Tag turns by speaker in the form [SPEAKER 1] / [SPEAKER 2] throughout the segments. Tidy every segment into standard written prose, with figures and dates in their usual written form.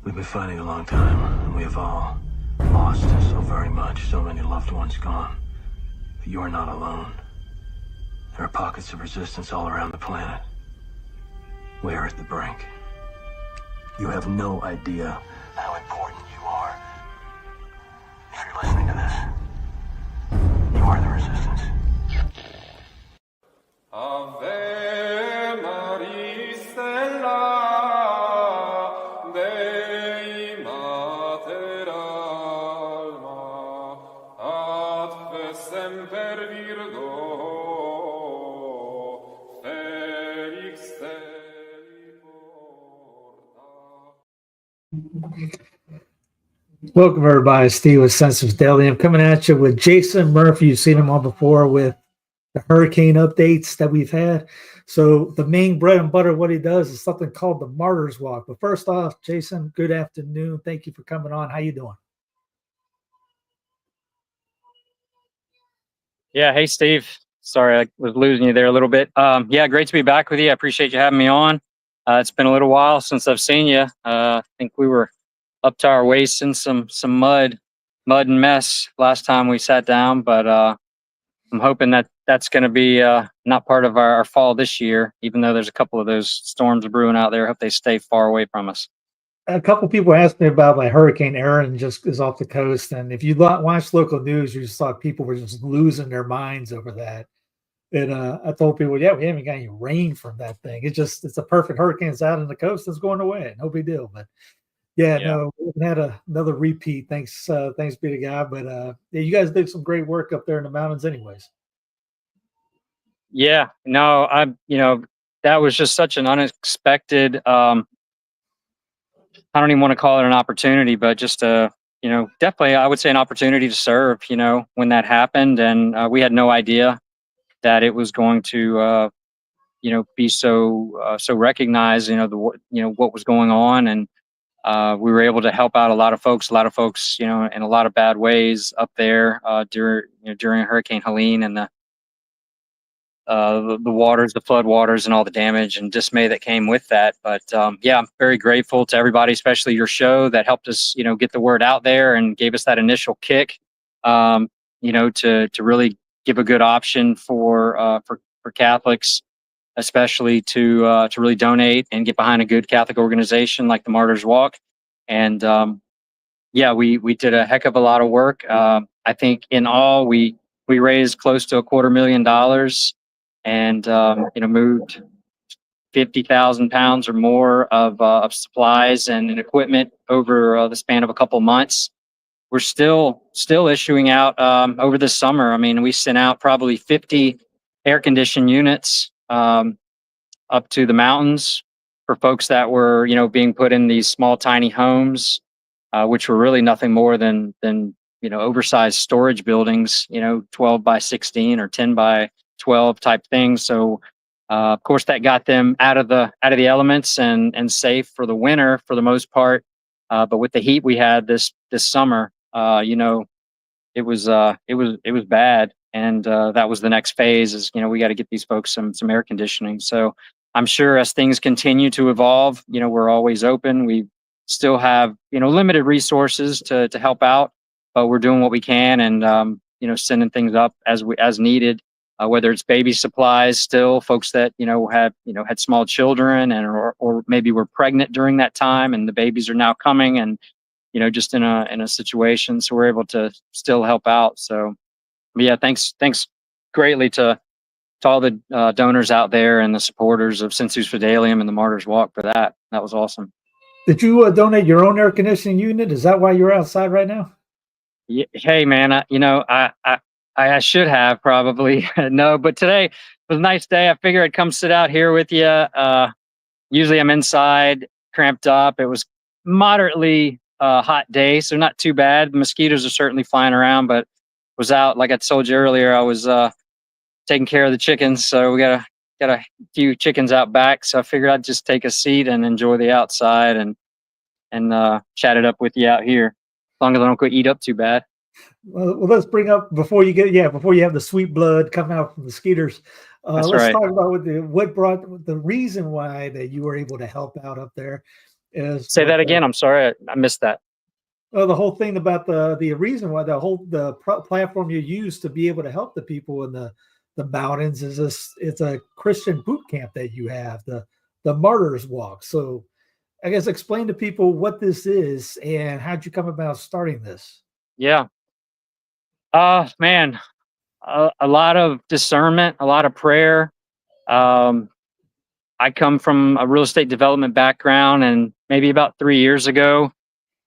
[SPEAKER 1] We've been fighting a long time, and we have all lost so very much, so many loved ones gone. But you are not alone. There are pockets of resistance all around the planet. We are at the brink. You have no idea how important you are. If you're listening to this, you are the resistance.
[SPEAKER 2] Ave Maria Stella, Dei Mater Alma, ad semper Virgo, Felix te porta.
[SPEAKER 3] Welcome, everybody. Steve with Sensus Fidelium coming at you with Jason Murphy. You've seen him on before with the hurricane updates that we've had. So the main bread and butter of what he does is something called the Martyrs Walk. But first off, Jason, good afternoon. Thank you for coming on. How you doing?
[SPEAKER 4] Yeah. Hey, Steve. Sorry, I was losing you there a little bit. Yeah, great to be back with you. I appreciate you having me on. It's been a little while since I've seen you. I think we were up to our waist in some mud and mess last time we sat down. But I'm hoping that that's going to be not part of our fall this year, even though there's a couple of those storms brewing out there. I hope they stay far away from us.
[SPEAKER 3] A couple people asked me about my Hurricane Helen just is off the coast. And if you watch local news, you just saw people were just losing their minds over that. And I told people, yeah, we haven't got any rain from that thing. It's a perfect hurricane. It's out on the coast. It's going away. No big deal. But yeah, no, we haven't had another repeat. Thanks be to God. But yeah, you guys did some great work up there in the mountains anyways.
[SPEAKER 4] Yeah, no, that was just such an unexpected, I don't even want to call it an opportunity, but just definitely I would say an opportunity to serve, when that happened. And we had no idea that it was going to, be so recognized, what was going on. And we were able to help out a lot of folks, in a lot of bad ways up there during Hurricane Helen and the waters, the flood waters, and all the damage and dismay that came with that. But yeah, I'm very grateful to everybody, especially your show, that helped us, get the word out there and gave us that initial kick, to really give a good option for Catholics, especially to really donate and get behind a good Catholic organization like the Martyrs Walk. And yeah, we did a heck of a lot of work. I think in all we raised close to $250,000. And moved 50,000 pounds or more of supplies and equipment over the span of a couple months. We're still issuing out over the summer. I mean, we sent out probably 50 air conditioned units up to the mountains for folks that were being put in these small tiny homes, which were really nothing more than oversized storage buildings, 12 by 16 or 10 by 12 type things. So of course that got them out of the elements and safe for the winter for the most part. But with the heat we had this summer, it was bad. And that was the next phase is, we got to get these folks some air conditioning. So I'm sure as things continue to evolve, we're always open. We still have, limited resources to help out, but we're doing what we can and, sending things up as needed. Whether it's baby supplies, still folks that had small children and or maybe were pregnant during that time, and the babies are now coming, and just in a situation, so we're able to still help out. So, yeah, thanks greatly to all the donors out there and the supporters of Sensus Fidelium and the Martyrs Walk for that. That was awesome.
[SPEAKER 3] Did you donate your own air conditioning unit? Is that why you're outside right now?
[SPEAKER 4] Yeah, hey man, I should have probably no, but today was a nice day. I figured I'd come sit out here with you. Usually I'm inside, cramped up. It was moderately hot day, so not too bad. The mosquitoes are certainly flying around, but was out, like I told you earlier, I was taking care of the chickens. So we got a few chickens out back. So I figured I'd just take a seat and enjoy the outside and chat it up with you out here, as long as I don't go eat up too bad.
[SPEAKER 3] Well, let's bring up before you have the sweet blood coming out from the skeeters. Let's talk about what brought the reason why that you were able to help out up there. is
[SPEAKER 4] Say
[SPEAKER 3] what
[SPEAKER 4] that again. I'm sorry, I missed that.
[SPEAKER 3] the whole thing about the reason why the platform you use to be able to help the people in the mountains is this. It's a Christian boot camp that you have, the Martyrs Walk. So I guess explain to people what this is and how'd you come about starting this?
[SPEAKER 4] Yeah. Man, a lot of discernment, a lot of prayer. Um, I come from a real estate development background, and maybe about 3 years ago,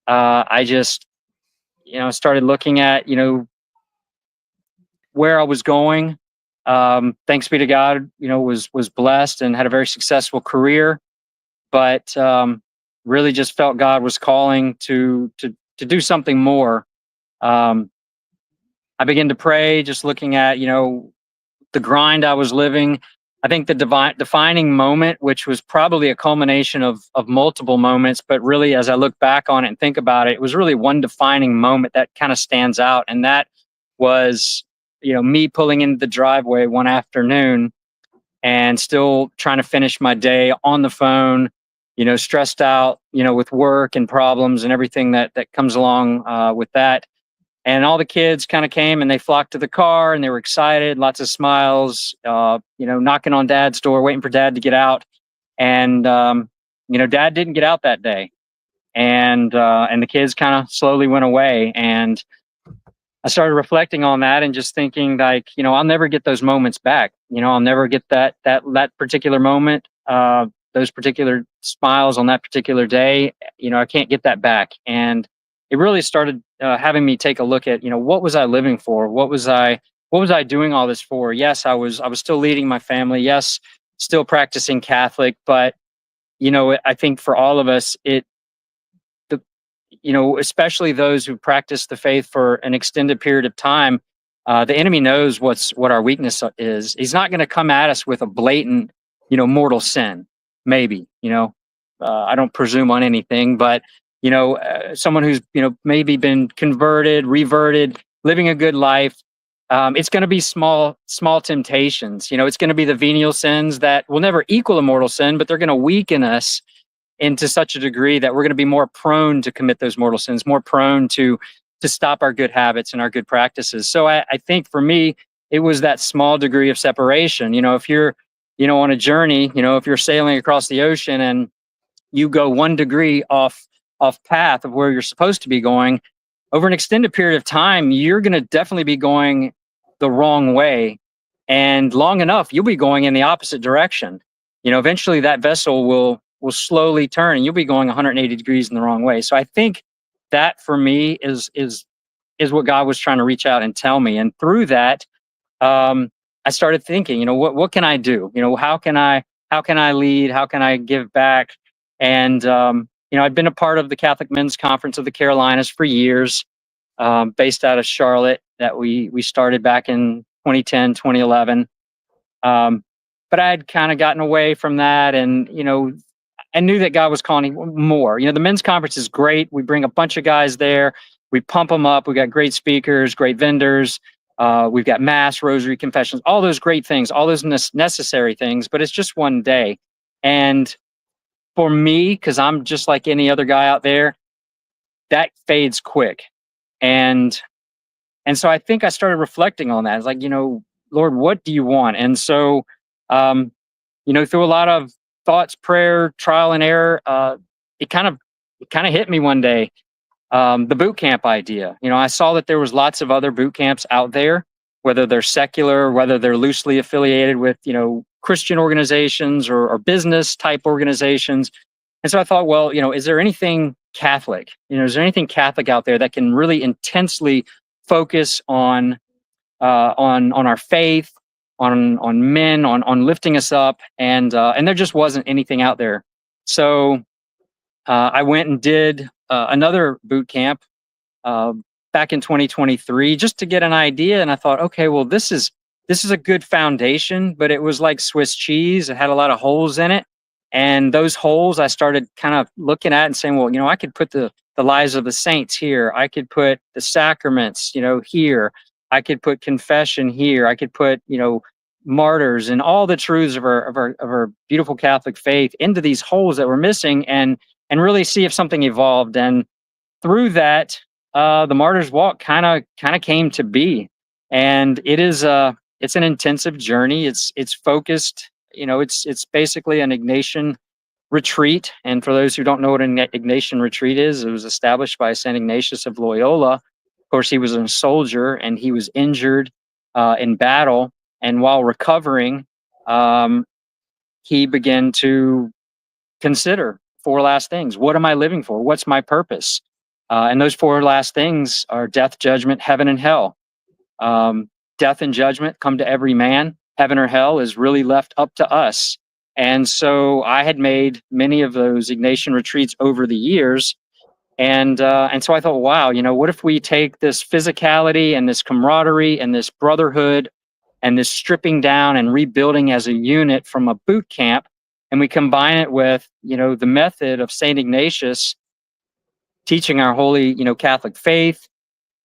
[SPEAKER 4] I just, started looking at, where I was going. Thanks be to God, was blessed and had a very successful career, but really just felt God was calling to do something more. I began to pray, just looking at, the grind I was living. I think the defining moment, which was probably a culmination of multiple moments, but really, as I look back on it and think about it, it was really one defining moment that kind of stands out, and that was, me pulling into the driveway one afternoon and still trying to finish my day on the phone, stressed out, with work and problems and everything that comes along with that. And all the kids kind of came and they flocked to the car and they were excited, lots of smiles, knocking on dad's door, waiting for dad to get out. And, dad didn't get out that day. And the kids kind of slowly went away. And I started reflecting on that and just thinking like, I'll never get those moments back. I'll never get that particular moment, those particular smiles on that particular day. I can't get that back. And it really started having me take a look at, what was I living for? What was I doing all this for? Yes, I was still leading my family. Yes, still practicing Catholic, but I think for all of us, especially those who practice the faith for an extended period of time, the enemy knows what our weakness is. He's not going to come at us with a blatant, mortal sin. Maybe, I don't presume on anything, but someone who's, maybe been converted, reverted, living a good life. It's going to be small temptations. It's going to be the venial sins that will never equal a mortal sin, but they're going to weaken us into such a degree that we're going to be more prone to commit those mortal sins, more prone to stop our good habits and our good practices. So I think for me, it was that small degree of separation. If you're, on a journey, if you're sailing across the ocean and you go 1 degree off path of where you're supposed to be going, over an extended period of time, you're going to definitely be going the wrong way. And long enough, you'll be going in the opposite direction. Eventually that vessel will slowly turn and you'll be going 180 degrees in the wrong way. So I think that for me is what God was trying to reach out and tell me. And through that, I started thinking, what can I do? How can I lead? How can I give back? And, I'd been a part of the Catholic Men's Conference of the Carolinas for years, based out of Charlotte, that we started back in 2010, 2011. But I had kind of gotten away from that, and, I knew that God was calling more. The men's conference is great. We bring a bunch of guys there. We pump them up. We got great speakers, great vendors. We've got mass, rosary, confessions, all those great things, all those necessary things, but it's just one day. And for me, because I'm just like any other guy out there, that fades quick. And so I think I started reflecting on that. It's like, Lord, what do you want? And so, through a lot of thoughts, prayer, trial and error, it kind of hit me one day. The boot camp idea. I saw that there was lots of other boot camps out there, whether they're secular, whether they're loosely affiliated with, Christian organizations or business type organizations. And so I thought, well, is there anything Catholic? Is there anything Catholic out there that can really intensely focus on our faith, on men, on lifting us up, and there just wasn't anything out there. So I went and did another boot camp back in 2023 just to get an idea, and I thought, okay, well, this is a good foundation, but it was like Swiss cheese. It had a lot of holes in it, and those holes I started kind of looking at and saying, well, I could put the lives of the saints here. I could put the sacraments, here. I could put confession here. I could put, martyrs and all the truths of our beautiful Catholic faith into these holes that we're missing. And really see if something evolved. And through that, the Martyrs Walk kind of came to be. And it's an intensive journey. It's focused. It's basically an Ignatian retreat. And for those who don't know what an Ignatian retreat is, it was established by Saint Ignatius of Loyola. Of course, he was a soldier and he was injured in battle. And while recovering, he began to consider 4 last things. What am I living for? What's my purpose? And those 4 last things are death, judgment, heaven, and hell. Death and judgment come to every man. Heaven or hell is really left up to us. And so I had made many of those Ignatian retreats over the years. And so I thought, wow, what if we take this physicality and this camaraderie and this brotherhood and this stripping down and rebuilding as a unit from a boot camp, and we combine it with, the method of Saint Ignatius teaching our holy, Catholic faith,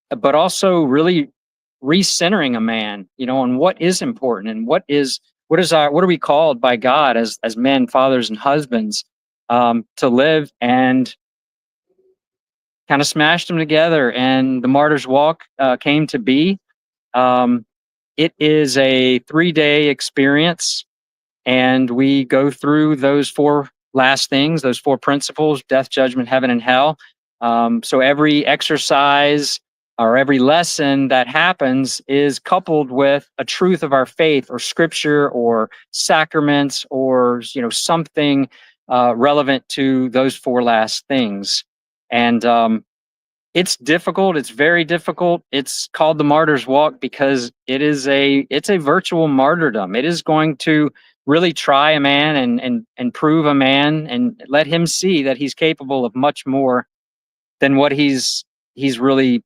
[SPEAKER 4] but also really recentering a man, on what is important and what are we called by God as men, fathers, and husbands to live, and kind of smashed them together. And the Martyrs Walk came to be. It is a 3-day experience, and we go through those 4 last things, those 4 principles: death, judgment, heaven, and hell. So every exercise or every lesson that happens is coupled with a truth of our faith or scripture or sacraments or, something relevant to those 4 last things. And it's difficult. It's very difficult. It's called the Martyrs Walk because it's a virtual martyrdom. It is going to really try a man and prove a man and let him see that he's capable of much more than what he's really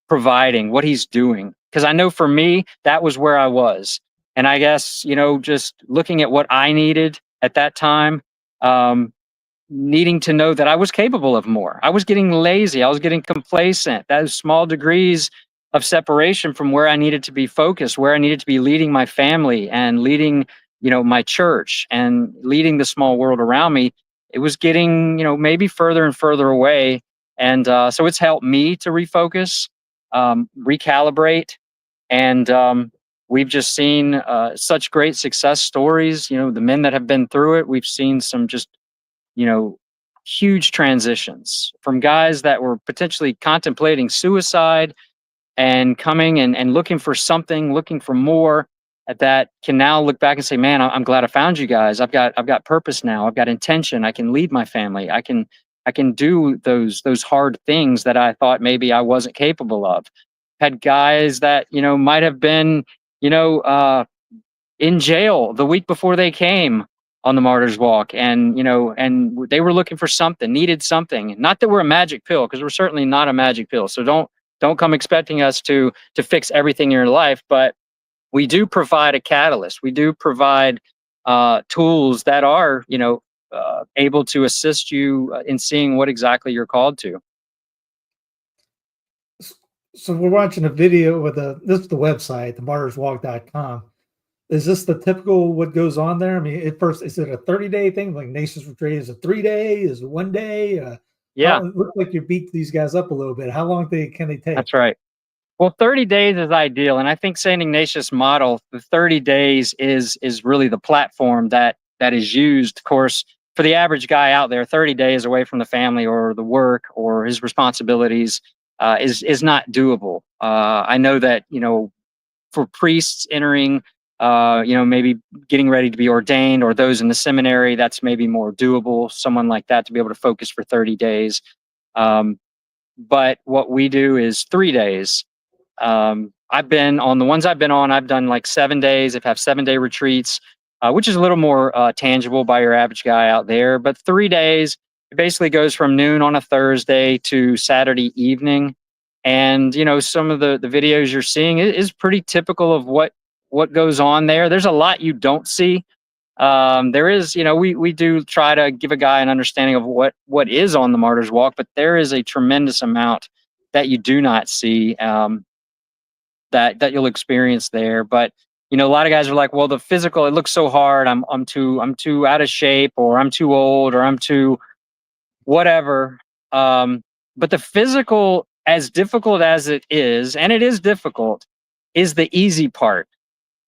[SPEAKER 4] providing, what he's doing. Because I know for me, that was where I was. And I guess, just looking at what I needed at that time, needing to know that I was capable of more. I was getting lazy. I was getting complacent. Those small degrees of separation from where I needed to be focused, where I needed to be leading my family and leading, my church and leading the small world around me. It was getting, maybe further and further away. And so it's helped me to refocus, recalibrate. And we've just seen such great success stories. The men that have been through it, we've seen some just huge transitions from guys that were potentially contemplating suicide and coming and looking for something, looking for more, that can now look back and say, man, I'm glad I found you guys. I've got purpose now. I've got intention. I can lead my family. I can do those hard things that I thought maybe I wasn't capable of. Had guys that, might have been, in jail the week before they came on the Martyrs Walk, and they were looking for something, needed something. Not that we're a magic pill, because we're certainly not a magic pill. So don't come expecting us to fix everything in your life, but we do provide a catalyst. We do provide tools that are, able to assist you in seeing what exactly you're called to.
[SPEAKER 3] So we're watching a video with this is the website, the martyrswalk.com. Is this the typical what goes on there? I mean, at first, is it a 30-day thing? Like Nations Retreat, is it 3-day? Is it 1 day?
[SPEAKER 4] Yeah.
[SPEAKER 3] It looks like you beat these guys up a little bit. How long can they take?
[SPEAKER 4] That's right. Well, 30 days is ideal. And I think St. Ignatius' model, the 30 days is really the platform that is used. Of course, for the average guy out there, 30 days away from the family or the work or his responsibilities is not doable. I know that, for priests entering, maybe getting ready to be ordained, or those in the seminary, that's maybe more doable. Someone like that to be able to focus for 30 days. But what we do is 3 days. I've been on the ones I've been on, I've done like 7 days. I've had 7-day retreats, which is a little more tangible by your average guy out there. But 3 days, it basically goes from noon on a Thursday to Saturday evening. And, some of the videos you're seeing is pretty typical of what goes on there. There's a lot you don't see. There is, we do try to give a guy an understanding of what is on the Martyrs Walk, but there is a tremendous amount that you do not see, that you'll experience there. But, a lot of guys are like, well, the physical, it looks so hard. I'm too out of shape, or I'm too old, or I'm too whatever. But the physical, as difficult as it is, and it is difficult, is the easy part.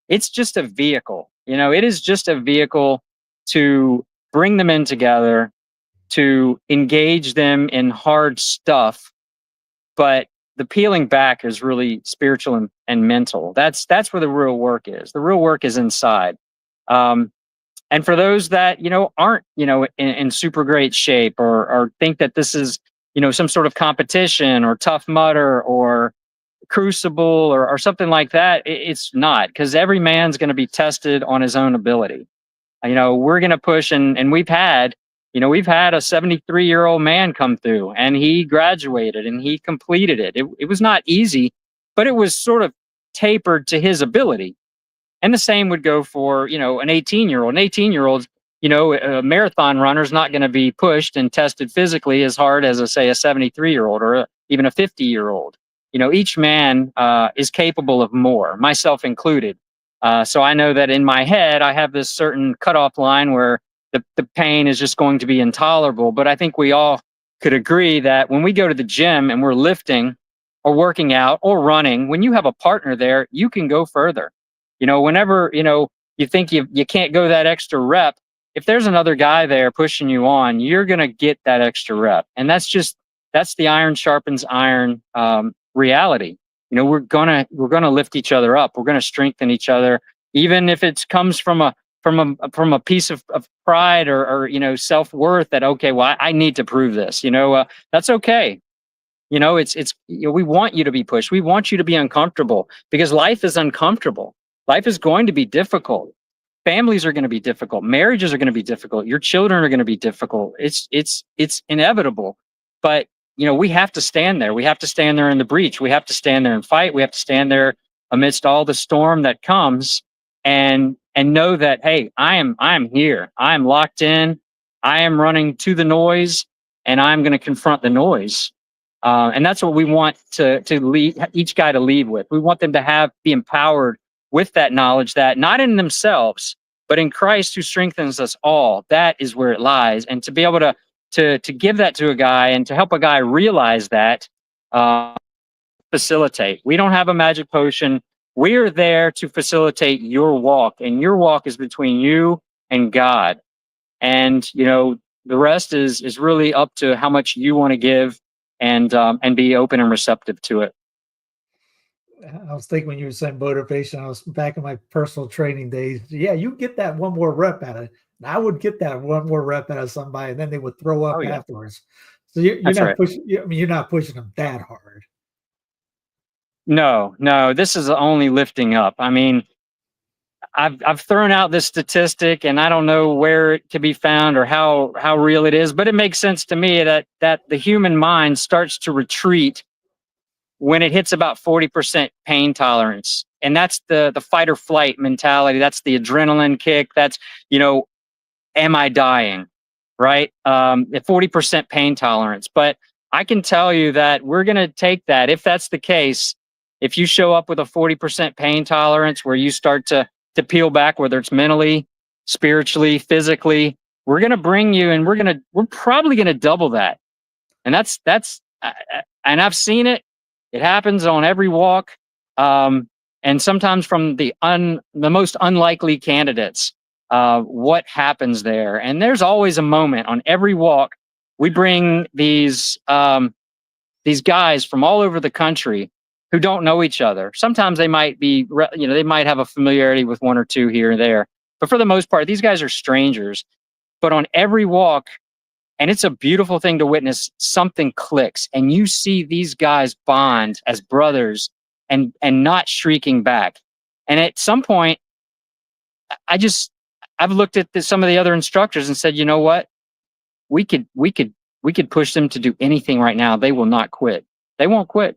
[SPEAKER 4] It's just a vehicle. It is just a vehicle to bring them in together, to engage them in hard stuff. But the peeling back is really spiritual and mental. That's where the real work is. The real work is inside. And for those that, aren't, in super great shape or think that this is, some sort of competition or Tough Mudder or Crucible or something like that, it's not, because every man's going to be tested on his own ability. We're going to push, and we've had a 73-year-old man come through, and he graduated and he completed it. It was not easy, but it was sort of tapered to his ability. And the same would go for, an 18-year-old. An 18-year-old, a marathon runner is not going to be pushed and tested physically as hard as, a 73-year-old or even a 50-year-old. Each man is capable of more, myself included. So I know that in my head, I have this certain cutoff line where the pain is just going to be intolerable. But I think we all could agree that when we go to the gym and we're lifting or working out or running, when you have a partner there, you can go further. Whenever, you think you can't go that extra rep, if there's another guy there pushing you on, you're going to get that extra rep. And that's the iron sharpens iron reality. We're gonna lift each other up. We're gonna strengthen each other, even if it comes from a piece of pride or self-worth that, okay, well, I need to prove this. That's okay. It's we want you to be pushed. We want you to be uncomfortable, because life is uncomfortable. Life is going to be difficult. Families are going to be difficult. Marriages are going to be difficult. Your children are going to be difficult. It's inevitable. But we have to stand there. We have to stand there in the breach. We have to stand there and fight. We have to stand there amidst all the storm that comes, and know that, hey, I am here. I am locked in. I am running to the noise, and I'm going to confront the noise. And that's what we want to lead each guy to leave with. We want them to be empowered with that knowledge, that not in themselves, but in Christ who strengthens us all. That is where it lies. And to be able to give that to a guy and to help a guy realize that, facilitate. We don't have a magic potion. We're there to facilitate your walk, and your walk is between you and God. And the rest is really up to how much you want to give and be open and receptive to it.
[SPEAKER 3] I was thinking when you were saying motivation, I was back in my personal training days. Yeah, you get that one more rep out of it. I would get that one more rep out of somebody, and then they would throw up afterwards. So you're not
[SPEAKER 4] right.
[SPEAKER 3] pushing. You're not pushing them that hard.
[SPEAKER 4] No. This is only lifting up. I mean, I've thrown out this statistic, and I don't know where it can be found or how real it is, but it makes sense to me that the human mind starts to retreat when it hits about 40% pain tolerance. And that's the fight or flight mentality. That's the adrenaline kick. That's, am I dying? Right? 40% pain tolerance. But I can tell you that we're going to take that. If that's the case, if you show up with a 40% pain tolerance where you start to peel back, whether it's mentally, spiritually, physically, we're going to bring you, and we're probably going to double that. And that's and I've seen it. It happens on every walk, and sometimes from the most unlikely candidates. What happens there? And there's always a moment on every walk. We bring these guys from all over the country who don't know each other. Sometimes they might be, they might have a familiarity with one or two here and there, but for the most part, these guys are strangers. But on every walk, and it's a beautiful thing to witness, something clicks, and you see these guys bond as brothers and not shrieking back. And at some point, I've looked at some of the other instructors and said, you know what? We could push them to do anything right now. They will not quit. They won't quit.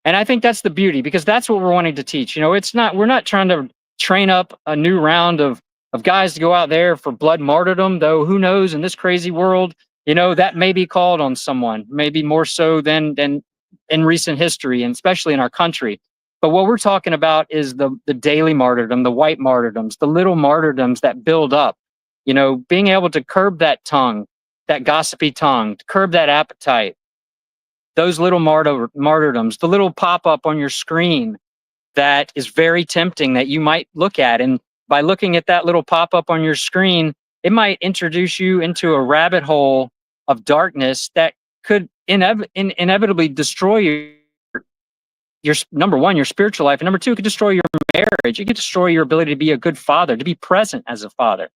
[SPEAKER 4] And I think that's the beauty, because that's what we're wanting to teach. We're not trying to train up a new round of guys to go out there for blood martyrdom, though who knows, in this crazy world, that may be called on someone, maybe more so than in recent history, and especially in our country. But what we're talking about is the daily martyrdom, the white martyrdoms, the little martyrdoms that build up, being able to curb that tongue, that gossipy tongue, to curb that appetite. Those little martyrdoms, the little pop-up on your screen that is very tempting that you might look at. And by looking at that little pop-up on your screen, it might introduce you into a rabbit hole of darkness that could inevitably destroy your number one, your spiritual life, and number two, it could destroy your marriage. It could destroy your ability to be a good father, to be present as a father.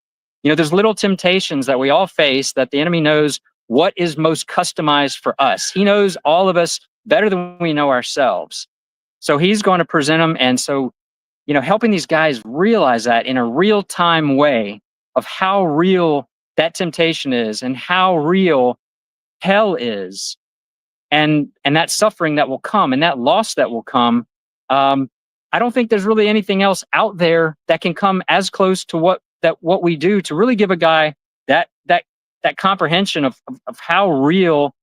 [SPEAKER 4] You know, there's little temptations that we all face that the enemy knows what is most customized for us. He knows all of us better than we know ourselves. So he's going to present them. And so, you know, helping these guys realize that in a real-time way of how real that temptation is and how real hell is, and that suffering that will come and that loss that will come. I don't think there's really anything else out there that can come as close to what we do to really give a guy that comprehension of how real,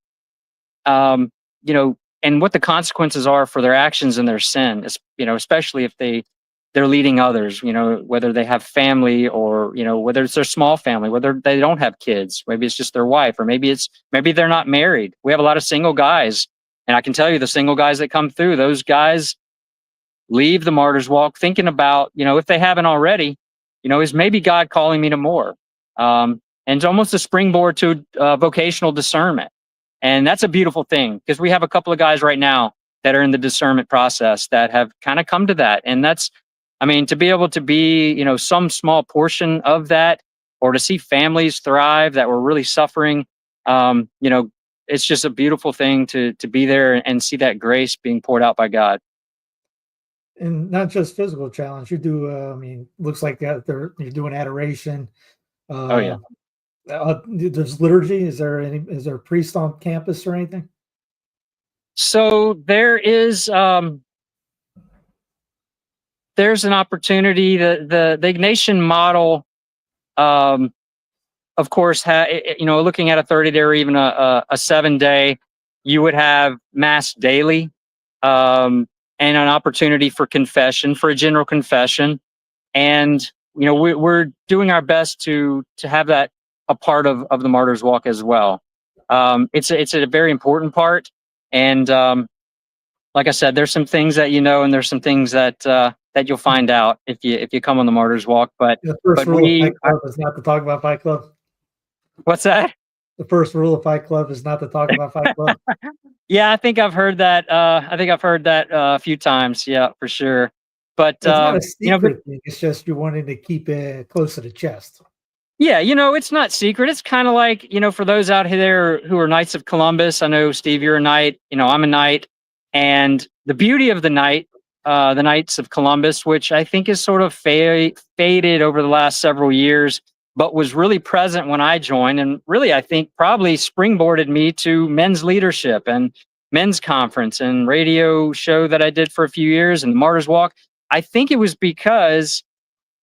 [SPEAKER 4] you know, and what the consequences are for their actions and their sin. You know, especially if they're leading others. You know, whether they have family or, you know, whether it's their small family, whether they don't have kids, maybe it's just their wife, or maybe they're not married. We have a lot of single guys, and I can tell you the single guys that come through, those guys leave the Martyrs Walk thinking about, you know, if they haven't already, you know, is maybe God calling me to more? And it's almost a springboard to vocational discernment. And that's a beautiful thing, because we have a couple of guys right now that are in the discernment process that have kind of come to that. And that's, I mean, to be able to be, you know, some small portion of that, or to see families thrive that were really suffering, you know, it's just a beautiful thing to be there and see that grace being poured out by God.
[SPEAKER 3] And not just physical challenge. You do, I mean, looks like that you're doing adoration.
[SPEAKER 4] Oh yeah.
[SPEAKER 3] There's liturgy. Is there a priest on campus or anything?
[SPEAKER 4] So there's an opportunity. The Ignatian model, of course, you know, looking at a 30-day or even a 7-day, you would have mass daily, and an opportunity for confession, for a general confession. And, you know, we're doing our best to have that a part of the Martyrs Walk as well. It's a very important part. And like I said, there's some things that you know, and there's some things that you'll find out if you come on the Martyrs Walk. But
[SPEAKER 3] the first rule of Fight Club is not to talk about Fight Club.
[SPEAKER 4] What's that?
[SPEAKER 3] The first rule of Fight Club is not to talk about Fight Club.
[SPEAKER 4] Yeah, I think I've heard that. A few times. Yeah, for sure. But
[SPEAKER 3] it's not a secret,
[SPEAKER 4] you know,
[SPEAKER 3] thing. It's just you're wanting to keep it close to the chest.
[SPEAKER 4] Yeah, you know, it's not secret. It's kind of like, you know, for those out there who are Knights of Columbus, I know, Steve, you're a knight, you know, I'm a knight. And the beauty of the Knights of Columbus, which I think is sort of faded over the last several years, but was really present when I joined, and really, I think, probably springboarded me to men's leadership and men's conference and radio show that I did for a few years, and the Martyrs Walk. I think it was because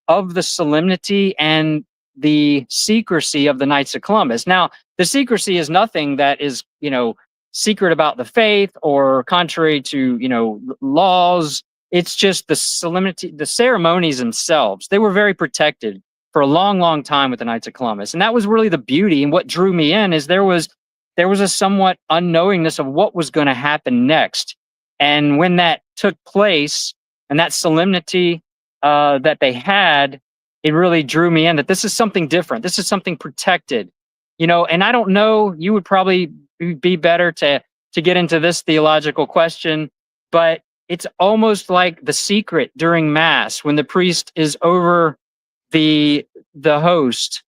[SPEAKER 4] of the solemnity and the secrecy of the Knights of Columbus. Now, the secrecy is nothing that is, you know, secret about the faith or contrary to, you know, laws. It's just the solemnity, the ceremonies themselves. They were very protected for a long, long time with the Knights of Columbus. And that was really the beauty. And what drew me in is there was a somewhat unknowingness of what was going to happen next. And when that took place, and that solemnity that they had, it really drew me in that this is something different. This is something protected, you know. And I don't know, you would probably be better to get into this theological question, but it's almost like the secret during Mass when the priest is over the host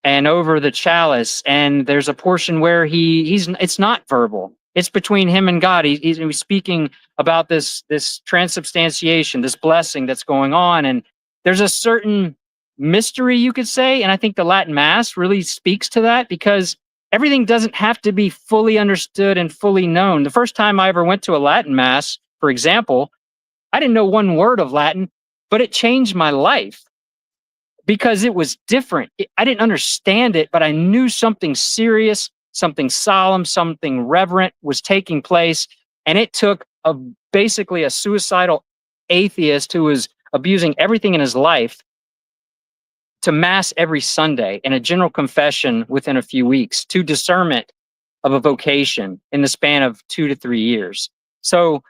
[SPEAKER 4] and over the chalice, and there's a portion where it's not verbal. It's between him and God. He's speaking about this transubstantiation, this blessing that's going on, and there's a certain mystery, you could say, and I think the Latin Mass really speaks to that, because everything doesn't have to be fully understood and fully known. The first time I ever went to a Latin Mass, for example, I didn't know one word of Latin, but it changed my life because it was different. I didn't understand it, but I knew something serious, something solemn, something reverent was taking place, and it took basically a suicidal atheist who was abusing everything in his life to mass every Sunday and a general confession within a few weeks to discernment of a vocation in the span of 2 to 3 years. So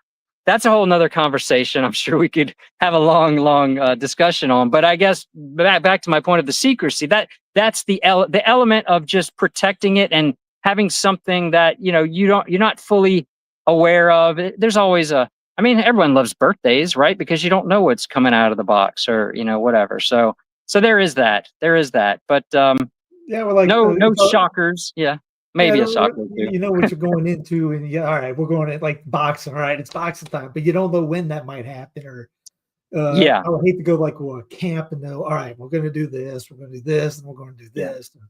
[SPEAKER 4] that's a whole nother conversation. I'm sure we could have a long discussion on. But I guess back to my point of the secrecy, that's the element of just protecting it and having something that you're not fully aware of. There's always everyone loves birthdays, right? Because you don't know what's coming out of the box or whatever. So there is that. But
[SPEAKER 3] Yeah, well, like
[SPEAKER 4] no shockers. Yeah. Maybe
[SPEAKER 3] yeah,
[SPEAKER 4] a shocker too.
[SPEAKER 3] you know what you're going into, and yeah, all right, we're going at like boxing, all right, it's boxing time, but you don't know when that might happen. Or
[SPEAKER 4] Yeah.
[SPEAKER 3] I would hate to go like a camp and know, all right, we're going to do this, we're going to do this, and we're going to do this. And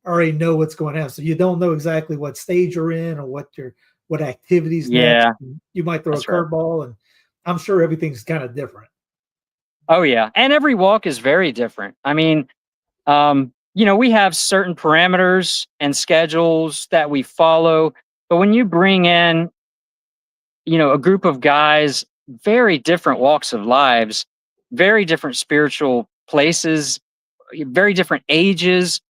[SPEAKER 3] already know what's going to happen, so you don't know exactly what stage you're in or what activities next. You might throw a curveball, and I'm sure everything's kind of different.
[SPEAKER 4] Oh yeah, and every walk is very different. I mean, we have certain parameters and schedules that we follow, but when you bring in, a group of guys, very different walks of lives, very different spiritual places, very different ages,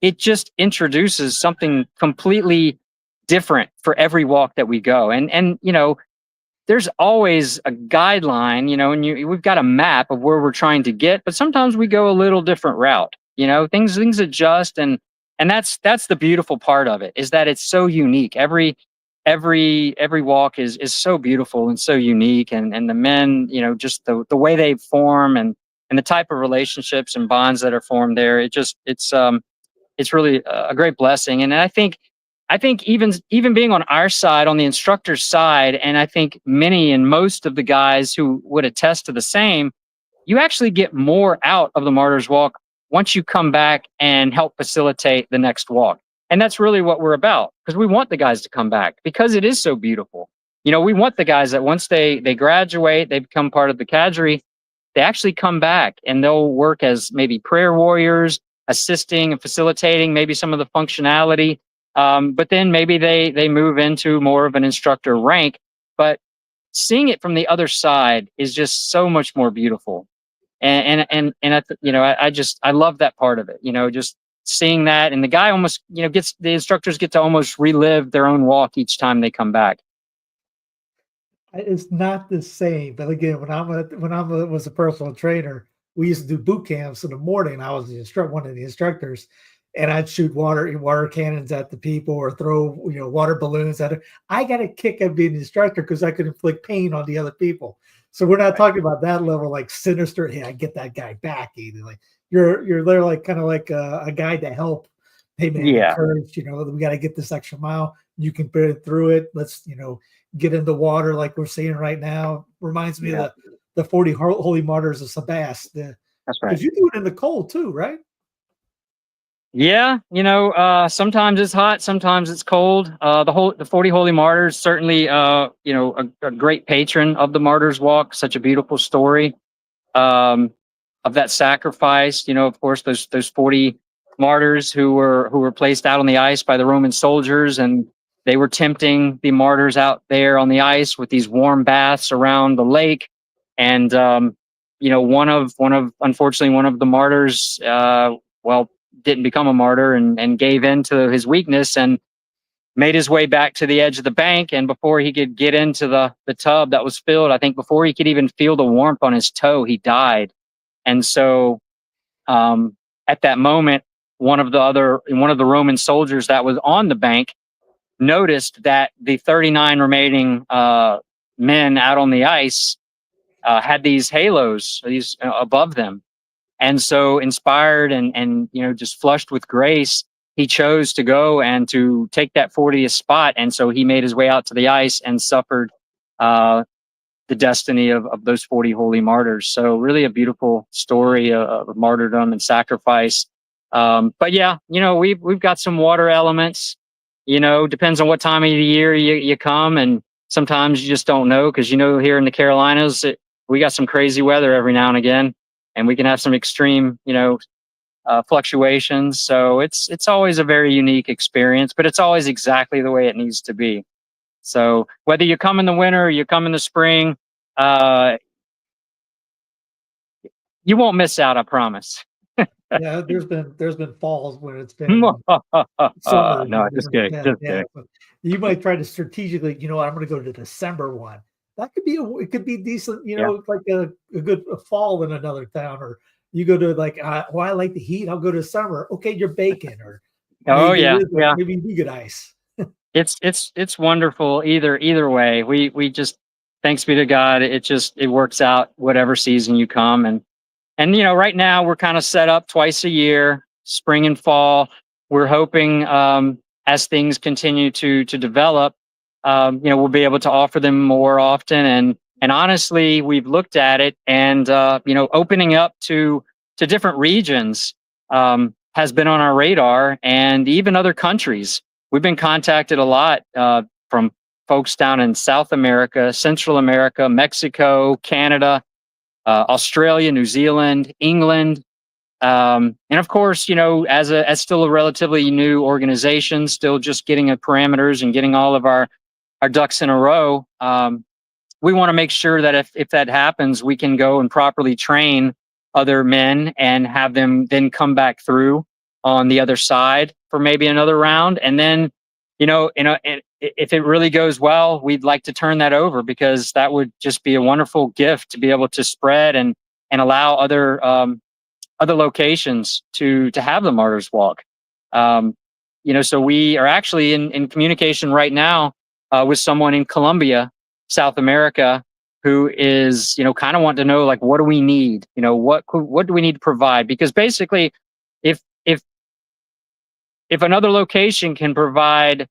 [SPEAKER 4] it just introduces something completely different for every walk that we go. And there's always a guideline, and we've got a map of where we're trying to get, but sometimes we go a little different route. Things adjust, and that's the beautiful part of it, is that it's so unique. Every walk is so beautiful and so unique, and the men, just the way they form and the type of relationships and bonds that are formed there. It's really a great blessing. And I think even being on our side, on the instructor's side, and I think many and most of the guys who would attest to the same, you actually get more out of the Martyrs Walk once you come back and help facilitate the next walk. And that's really what we're about, because we want the guys to come back because it is so beautiful. We want the guys that once they graduate, they become part of the cadre, they actually come back and they'll work as maybe prayer warriors, assisting and facilitating maybe some of the functionality. But then maybe they move into more of an instructor rank. But seeing it from the other side is just so much more beautiful. And I love that part of it. Just seeing that, and the guy almost the instructors get to almost relive their own walk each time they come back.
[SPEAKER 3] It's not the same, but again, when I was a personal trainer, we used to do boot camps in the morning. I was one of the instructors, and I'd shoot water cannons at the people or throw water balloons at it. I got a kick at being an instructor because I could inflict pain on the other people. So we're not talking about that level, like sinister. Hey, I get that guy back. Either like you're there, like kind of like a guide to help. Hey man, encourage. We got to get this extra mile. You can put it through it. Let's get into water like we're seeing right now. Reminds me of the 40 Holy Martyrs of Sebastian.
[SPEAKER 4] That's right.
[SPEAKER 3] Because you do it in the cold too, right?
[SPEAKER 4] Yeah, sometimes it's hot, sometimes it's cold. The 40 Holy Martyrs, certainly, a great patron of the Martyrs Walk. Such a beautiful story of that sacrifice. Of course, those 40 martyrs who were placed out on the ice by the Roman soldiers, and they were tempting the martyrs out there on the ice with these warm baths around the lake. And unfortunately, one of the martyrs, didn't become a martyr and gave in to his weakness and made his way back to the edge of the bank. And before he could get into the tub that was filled, I think before he could even feel the warmth on his toe, he died. And so at that moment, one of the Roman soldiers that was on the bank noticed that the 39 remaining men out on the ice had these halos, above them. And so inspired and just flushed with grace, he chose to go and to take that 40th spot. And so he made his way out to the ice and suffered the destiny of those 40 holy martyrs. So really a beautiful story of martyrdom and sacrifice. But yeah, we've got some water elements. Depends on what time of the year you come, and sometimes you just don't know, because here in the Carolinas, we got some crazy weather every now and again. And we can have some extreme, fluctuations. So it's always a very unique experience, but it's always exactly the way it needs to be. So whether you come in the winter or you come in the spring, you won't miss out, I promise.
[SPEAKER 3] Yeah, there's been falls when it's been summer
[SPEAKER 4] No,
[SPEAKER 3] and
[SPEAKER 4] just
[SPEAKER 3] different like
[SPEAKER 4] kidding,
[SPEAKER 3] that.
[SPEAKER 4] just
[SPEAKER 3] Yeah,
[SPEAKER 4] kidding.
[SPEAKER 3] but you might try to strategically, I'm going to go to the December one. That could be it could be decent,
[SPEAKER 4] Yeah.
[SPEAKER 3] like a good fall in another town, or you go to like, well, I like the heat. I'll go to summer. Okay, you're baking, or
[SPEAKER 4] Oh
[SPEAKER 3] maybe
[SPEAKER 4] yeah, yeah.
[SPEAKER 3] maybe you do get ice.
[SPEAKER 4] It's wonderful either way. We just, thanks be to God, it works out whatever season you come. And right now we're kind of set up twice a year, spring and fall. We're hoping, as things continue to develop, we'll be able to offer them more often. And honestly, we've looked at it, and opening up to different regions has been on our radar, and even other countries. We've been contacted a lot from folks down in South America, Central America, Mexico, Canada, Australia, New Zealand, England, and of course, as still a relatively new organization, still just getting the parameters and getting all of our ducks in a row. We want to make sure that if that happens, we can go and properly train other men and have them then come back through on the other side for maybe another round. And then, if it really goes well, we'd like to turn that over, because that would just be a wonderful gift to be able to spread and allow other locations to have the Martyrs Walk. So we are actually in communication right now with someone in Colombia, South America, who is, kind of want to know, like, what do we need? What do we need to provide? Because basically, if another location can provide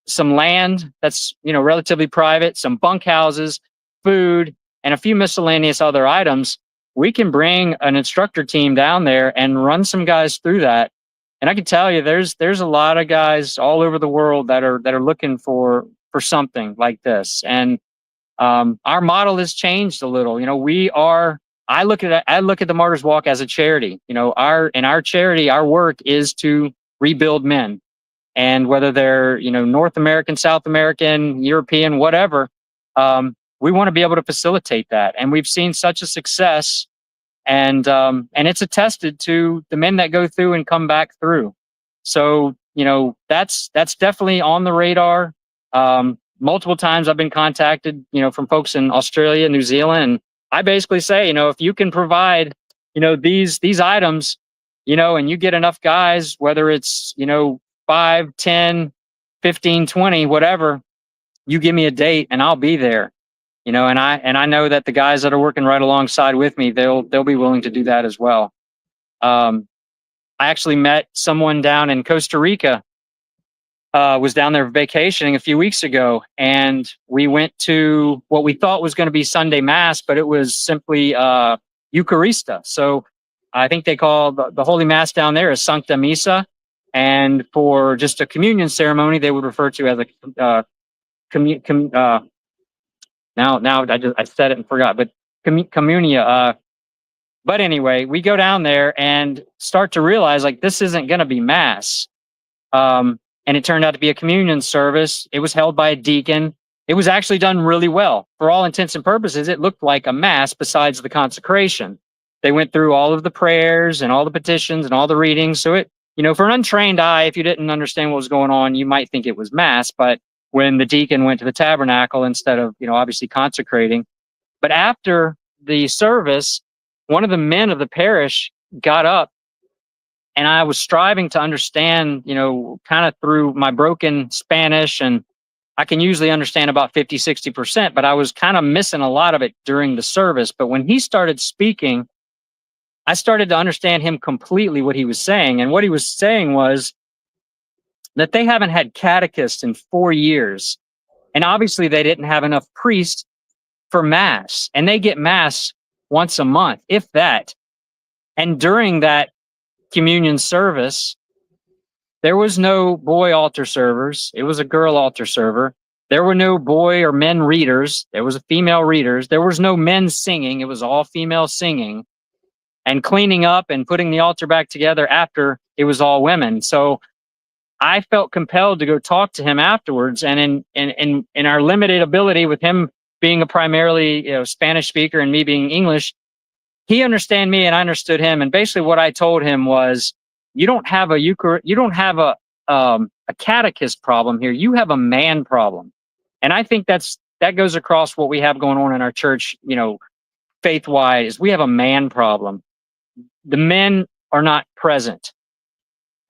[SPEAKER 4] some land that's, relatively private, some bunkhouses, food, and a few miscellaneous other items, we can bring an instructor team down there and run some guys through that. And I can tell you, there's a lot of guys all over the world that are looking for something like this. And our model has changed a little. I look at the Martyrs Walk as a charity. Our charity, our work is to rebuild men. And whether they're, North American, South American, European, whatever, we want to be able to facilitate that. And we've seen such a success, and it's attested to the men that go through and come back through. So, that's definitely on the radar. Multiple times I've been contacted, from folks in Australia, New Zealand. And I basically say, if you can provide, these items, and you get enough guys, whether it's, 5, 10, 15, 20, whatever, you give me a date and I'll be there. And I know that the guys that are working right alongside with me, they'll be willing to do that as well. I actually met someone down in Costa Rica, was down there vacationing a few weeks ago, and we went to what we thought was going to be Sunday Mass, but it was simply Eucharista. So I think they call the Holy Mass down there is Sancta Missa. And for just a communion ceremony, they would refer to as a now I said it and forgot, but communia. But anyway, we go down there and start to realize, like, this isn't going to be Mass. And it turned out to be a communion service. It was held by a deacon. It was actually done really well. For all intents and purposes, it looked like a Mass besides the consecration. They went through all of the prayers and all the petitions and all the readings. So it, for an untrained eye, if you didn't understand what was going on, you might think it was Mass. But when the deacon went to the tabernacle instead of, obviously consecrating. But after the service, one of the men of the parish got up, and I was striving to understand, kind of through my broken Spanish, and I can usually understand about 50, 60%, but I was kind of missing a lot of it during the service. But when he started speaking, I started to understand him completely, what he was saying. And what he was saying was that they haven't had catechists in 4 years. And obviously they didn't have enough priests for Mass. And they get Mass once a month, if that. And during that communion service, there was no boy altar servers. It was a girl altar server. There were no boy or men readers. There was a female readers. There was no men singing. It was all female singing. And cleaning up and putting the altar back together after, it was all women. So I felt compelled to go talk to him afterwards. And in our limited ability, with him being a primarily Spanish speaker and me being English, he understand me and I understood him. And basically what I told him was, you don't have a catechist problem here. You have a man problem. And I think that goes across what we have going on in our church, faith wise. We have a man problem. The men are not present.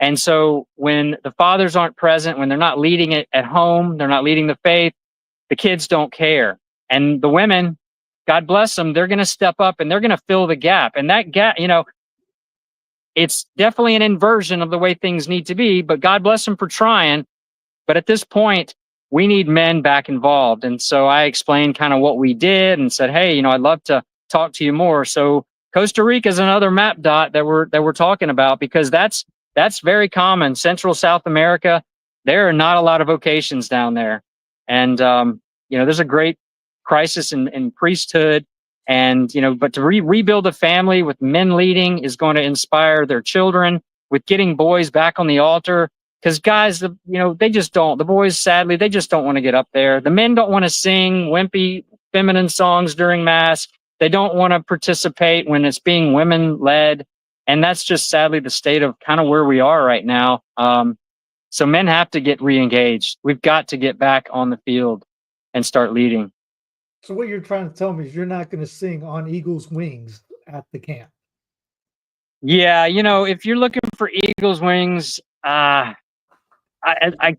[SPEAKER 4] And so when the fathers aren't present, when they're not leading it at home, they're not leading the faith, the kids don't care. And the women, God bless them, they're going to step up and they're going to fill the gap. And that gap, it's definitely an inversion of the way things need to be, but God bless them for trying. But at this point, we need men back involved. And so I explained kind of what we did and said, hey, I'd love to talk to you more. So Costa Rica is another map dot that we're talking about, because that's very common. Central South America, there are not a lot of vocations down there. And, there's a great crisis in priesthood. And, but to rebuild a family with men leading is going to inspire their children, with getting boys back on the altar. Because guys, they just don't. The boys, sadly, they just don't want to get up there. The men don't want to sing wimpy, feminine songs during Mass. They don't want to participate when it's being women-led. And that's just sadly the state of kind of where we are right now. So men have to get re-engaged. We've got to get back on the field and start leading.
[SPEAKER 3] So what you're trying to tell me is you're not going to sing On Eagle's Wings at the camp.
[SPEAKER 4] Yeah, if you're looking for Eagle's Wings, I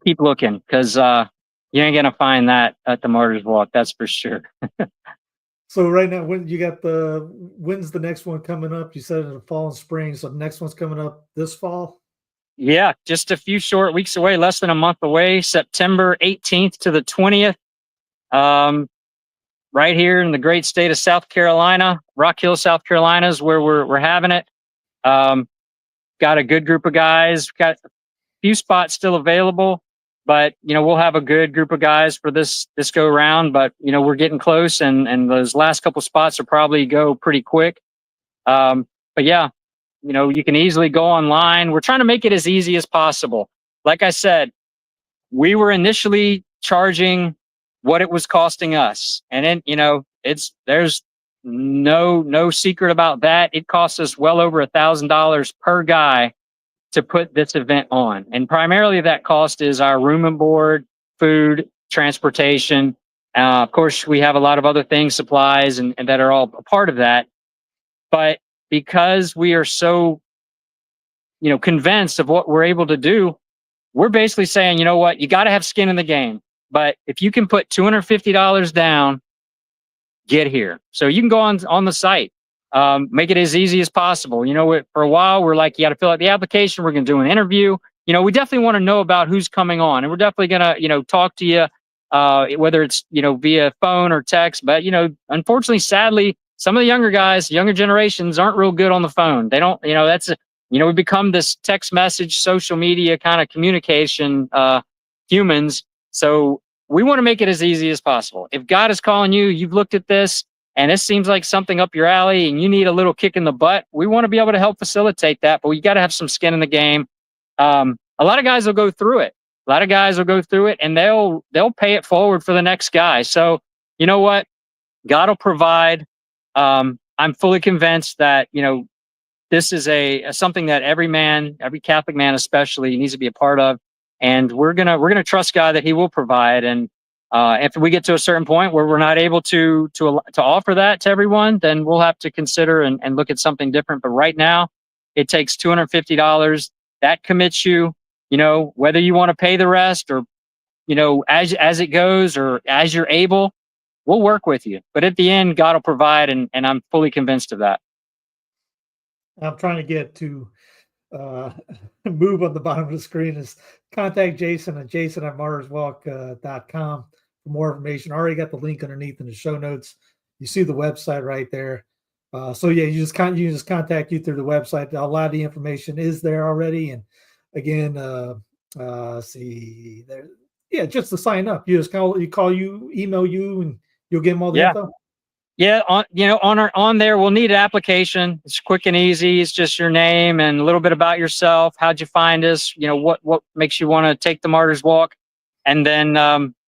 [SPEAKER 4] keep looking, because you ain't going to find that at the Martyrs Walk. That's for sure.
[SPEAKER 3] So right now, when's the next one coming up? You said in the fall and spring. So the next one's coming up this fall?
[SPEAKER 4] Yeah, just a few short weeks away, less than a month away, September 18th to the 20th. Right here in the great state of South Carolina, Rock Hill, South Carolina is where we're having it. Got a good group of guys, got a few spots still available, but we'll have a good group of guys for this go round. But we're getting close, and those last couple spots will probably go pretty quick. But yeah, you can easily go online. We're trying to make it as easy as possible. Like I said, we were initially charging what it was costing us, and then there's no secret about that. It costs us well over $1,000 per guy to put this event on, and primarily that cost is our room and board, food, transportation. Of course, we have a lot of other things, supplies, and that are all a part of that. But because we are so, convinced of what we're able to do, we're basically saying, you know what, you got to have skin in the game. But if you can put $250 down, get here. So you can go on the site, make it as easy as possible. For a while, we're like, you got to fill out the application. We're going to do an interview. We definitely want to know about who's coming on, and we're definitely going to, talk to you, whether it's, via phone or text. But, unfortunately, sadly, some of the younger generations aren't real good on the phone. They don't, we become this text message, social media kind of communication, humans. So we want to make it as easy as possible. If God is calling you, you've looked at this, and it seems like something up your alley, and you need a little kick in the butt, we want to be able to help facilitate that. But you got to have some skin in the game. A lot of guys will go through it. And they'll pay it forward for the next guy. So you know what? God will provide. I'm fully convinced that, this is something that every Catholic man especially, needs to be a part of. And we're gonna trust God that He will provide. And if we get to a certain point where we're not able to offer that to everyone, then we'll have to consider and look at something different. But right now, it takes $250. That commits you. Whether you want to pay the rest, or as it goes, or as you're able, we'll work with you. But at the end, God will provide, and I'm fully convinced of that.
[SPEAKER 3] I'm trying to get to move on the bottom of the screen is contact Jason at jason@martyrswalk.com for more information. I already got the link underneath in the show notes. You see the website right there. So yeah, you just contact you through the website. A lot of the information is there already. And again, see there. Yeah, just to sign up. You just email you, and you'll get them all the info.
[SPEAKER 4] Yeah, on there, we'll need an application. It's quick and easy. It's just your name and a little bit about yourself. How'd you find us? What makes you want to take the Martyrs Walk? And then,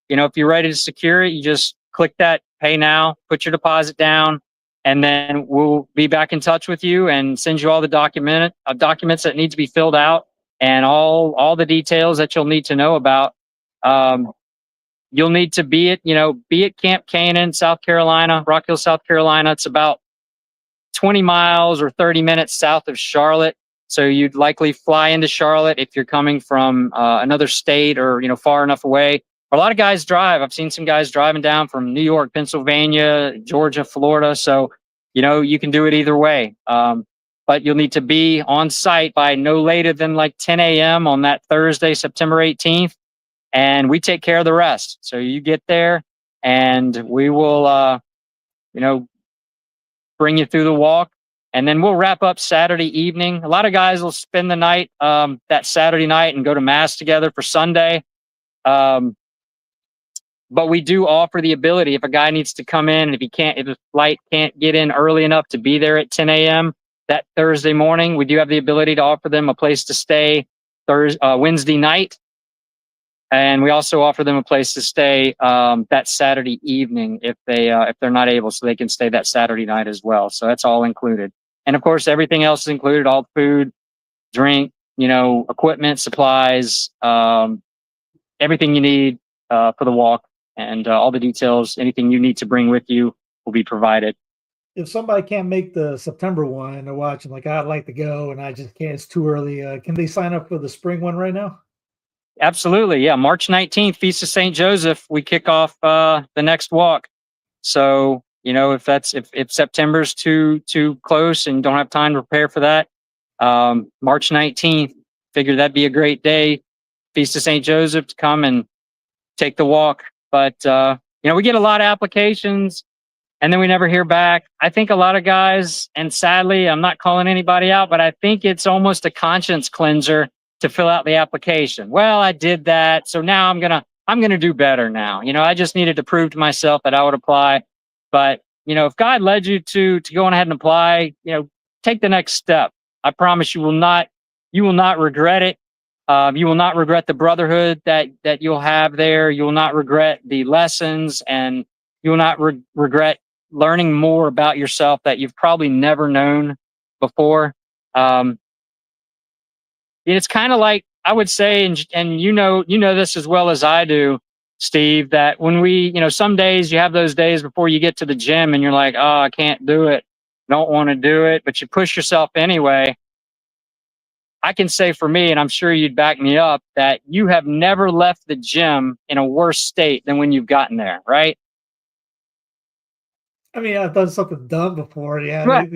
[SPEAKER 4] if you're ready to secure it, you just click that Pay Now, put your deposit down, and then we'll be back in touch with you and send you all the documents that need to be filled out and all the details that you'll need to know about. You'll need to be at Camp Canaan, South Carolina, Rock Hill, South Carolina. It's about 20 miles or 30 minutes south of Charlotte. So you'd likely fly into Charlotte if you're coming from another state or, far enough away. A lot of guys drive. I've seen some guys driving down from New York, Pennsylvania, Georgia, Florida. So, you can do it either way. But you'll need to be on site by no later than like 10 a.m. on that Thursday, September 18th. And we take care of the rest. So you get there and we will, bring you through the walk. And then we'll wrap up Saturday evening. A lot of guys will spend the night, that Saturday night, and go to mass together for Sunday. But we do offer the ability, if a guy needs to come in, and if the flight can't get in early enough to be there at 10 a.m. that Thursday morning, we do have the ability to offer them a place to stay Wednesday night. And we also offer them a place to stay that Saturday evening if they're not able, so they can stay that Saturday night as well. So that's all included. And of course, everything else is included: all food, drink, equipment, supplies, everything you need for the walk, and all the details. Anything you need to bring with you will be provided.
[SPEAKER 3] If somebody can't make the September one and they're watching, like, I'd like to go and I just can't, it's too early, can they sign up for the spring one right now?
[SPEAKER 4] Absolutely. Yeah. March 19th, Feast of St. Joseph, we kick off the next walk. So, if September's too close and don't have time to prepare for that, March 19th, figure that'd be a great day, Feast of St. Joseph, to come and take the walk. But, we get a lot of applications and then we never hear back. I think a lot of guys, and sadly, I'm not calling anybody out, but I think it's almost a conscience cleanser to fill out the application. Well, I did that, so now I'm gonna do better now. I just needed to prove to myself that I would apply. But if God led you to go on ahead and apply, take the next step. I promise you will not regret it. You will not regret the brotherhood that you'll have there. You will not regret the lessons, and you will not regret learning more about yourself that you've probably never known before. It's kind of like, I would say, and you know this as well as I do, Steve, that when we, some days you have those days before you get to the gym and you're like, oh, I can't do it, don't want to do it, but you push yourself anyway. I can say for me, and I'm sure you'd back me up, that you have never left the gym in a worse state than when you've gotten there, right?
[SPEAKER 3] I mean, I've done something dumb before. Yeah.
[SPEAKER 4] Right.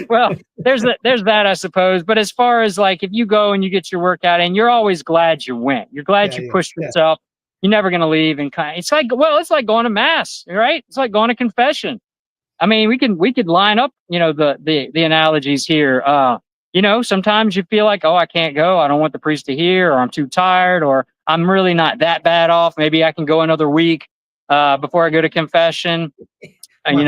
[SPEAKER 4] Well, there's that, I suppose. But as far as like, if you go and you get your workout in, you're always glad you went. You're glad you pushed yourself. You're never going to leave. And it's like going to mass, right? It's like going to confession. I mean, we could line up, the analogies here. Sometimes you feel like, oh, I can't go. I don't want the priest to hear, or I'm too tired, or I'm really not that bad off. Maybe I can go another week before I go to confession. It's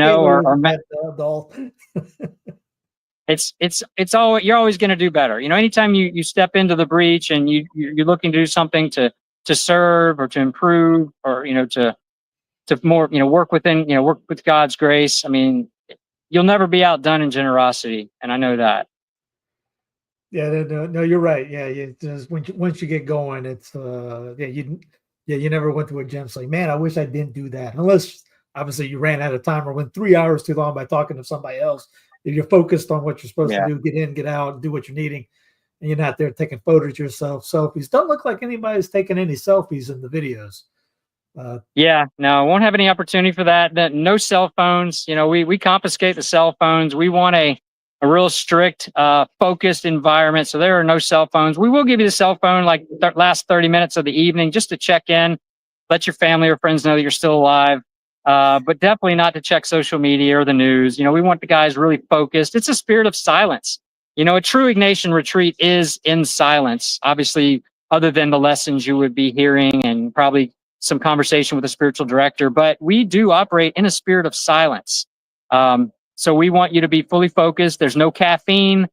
[SPEAKER 4] all, you're always going to do better. Anytime you step into the breach and you're looking to do something to serve or to improve, or, to more, work with God's grace. I mean, you'll never be outdone in generosity. And I know that.
[SPEAKER 3] Yeah, no, you're right. Yeah. Just once you get going, it's, you never went to a gym. It's like, man, I wish I didn't do that. Unless, obviously, you ran out of time or went 3 hours too long by talking to somebody else. If you're focused on what you're supposed to do, get in, get out, do what you're needing, and you're not there taking photos of yourself. Selfies. Don't look like anybody's taking any selfies in the videos.
[SPEAKER 4] No, won't have any opportunity for that. No cell phones. We confiscate the cell phones. We want a real strict, focused environment. So there are no cell phones. We will give you the cell phone like last 30 minutes of the evening just to check in, let your family or friends know that you're still alive. But definitely not to check social media or the news. We want the guys really focused. It's a spirit of silence. A true Ignatian retreat is in silence, obviously, other than the lessons you would be hearing and probably some conversation with a spiritual director. But we do operate in a spirit of silence. So we want you to be fully focused. There's no caffeine.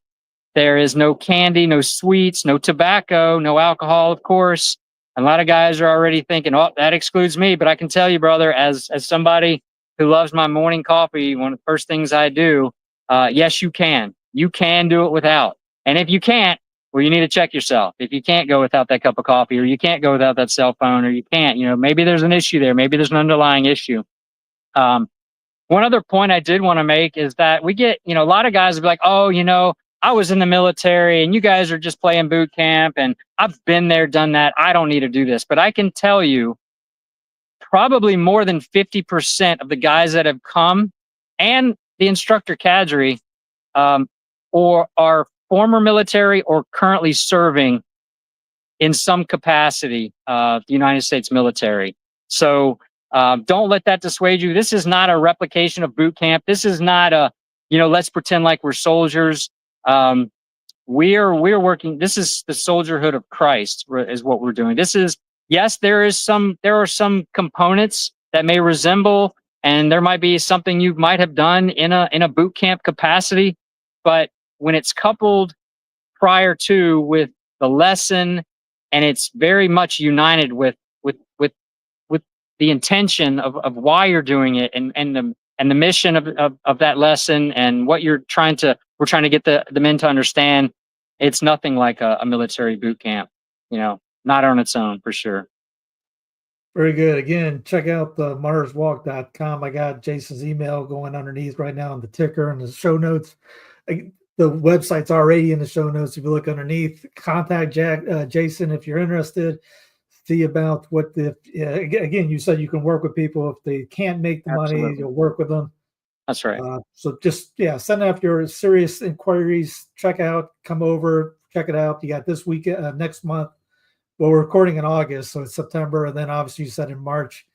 [SPEAKER 4] There is no candy, no sweets, no tobacco, no alcohol, of course. A lot of guys are already thinking, oh, that excludes me. But I can tell you, brother, as somebody who loves my morning coffee, one of the first things I do, yes, you can. You can do it without. And if you can't, well, you need to check yourself. If you can't go without that cup of coffee, or you can't go without that cell phone, or you can't, maybe there's an issue there. Maybe there's an underlying issue. One other point I did want to make is that we get, a lot of guys will be like, oh, I was in the military and you guys are just playing boot camp and I've been there, done that. I don't need to do this. But I can tell you, probably more than 50% of the guys that have come and the instructor cadre or are former military or currently serving in some capacity the United States military. So don't let that dissuade you. This is not a replication of boot camp. This is not a, let's pretend like we're soldiers. We're working. This is the soldierhood of Christ is what we're doing. This is, yes, there are some components that may resemble, and there might be something you might have done in a boot camp capacity, but when it's coupled prior to with the lesson, and it's very much united with the intention of why you're doing it and the mission of that lesson and what we're trying to get the men to understand. It's nothing like a military boot camp, not on its own for sure.
[SPEAKER 3] Very good. Again, check out the martyrswalk.com. I got Jason's email going underneath right now on the ticker and the show notes. The website's already in the show notes. If you look underneath, contact Jason if you're interested. See about what again, you said you can work with people if they can't make the
[SPEAKER 4] Absolutely.
[SPEAKER 3] money, you'll work with them.
[SPEAKER 4] That's right.
[SPEAKER 3] So just, send out your serious inquiries, come over, check it out. You got this week, next month. Well, we're recording in August, so it's September. And then obviously you said in March.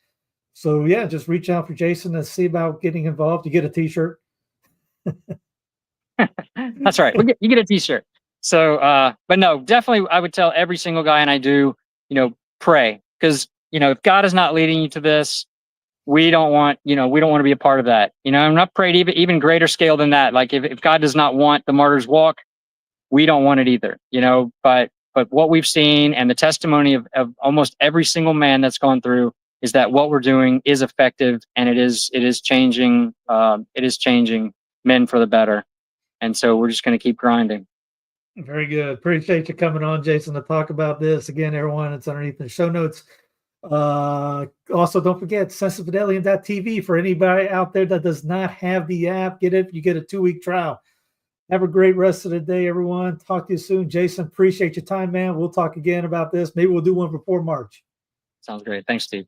[SPEAKER 3] So just reach out for Jason and see about getting involved. You get a t-shirt.
[SPEAKER 4] That's right. You get a t-shirt. So, but no, definitely I would tell every single guy, and I do, pray, because if God is not leading you to this, we don't want to be a part of that. I'm not prayed even greater scale than that. Like if God does not want the Martyrs Walk, we don't want it either. But what we've seen and the testimony of almost every single man that's gone through is that what we're doing is effective, and it is changing men for the better. And so we're just going to keep grinding.
[SPEAKER 3] Very good. Appreciate you coming on, Jason, to talk about this. Again, everyone, it's underneath the show notes. Also, don't forget sensusfidelium.tv for anybody out there that does not have the app. Get it. You get a 2-week trial. Have a great rest of the day, everyone. Talk to you soon. Jason, appreciate your time, man. We'll talk again about this. Maybe we'll do one before March.
[SPEAKER 4] Sounds great. Thanks, Steve.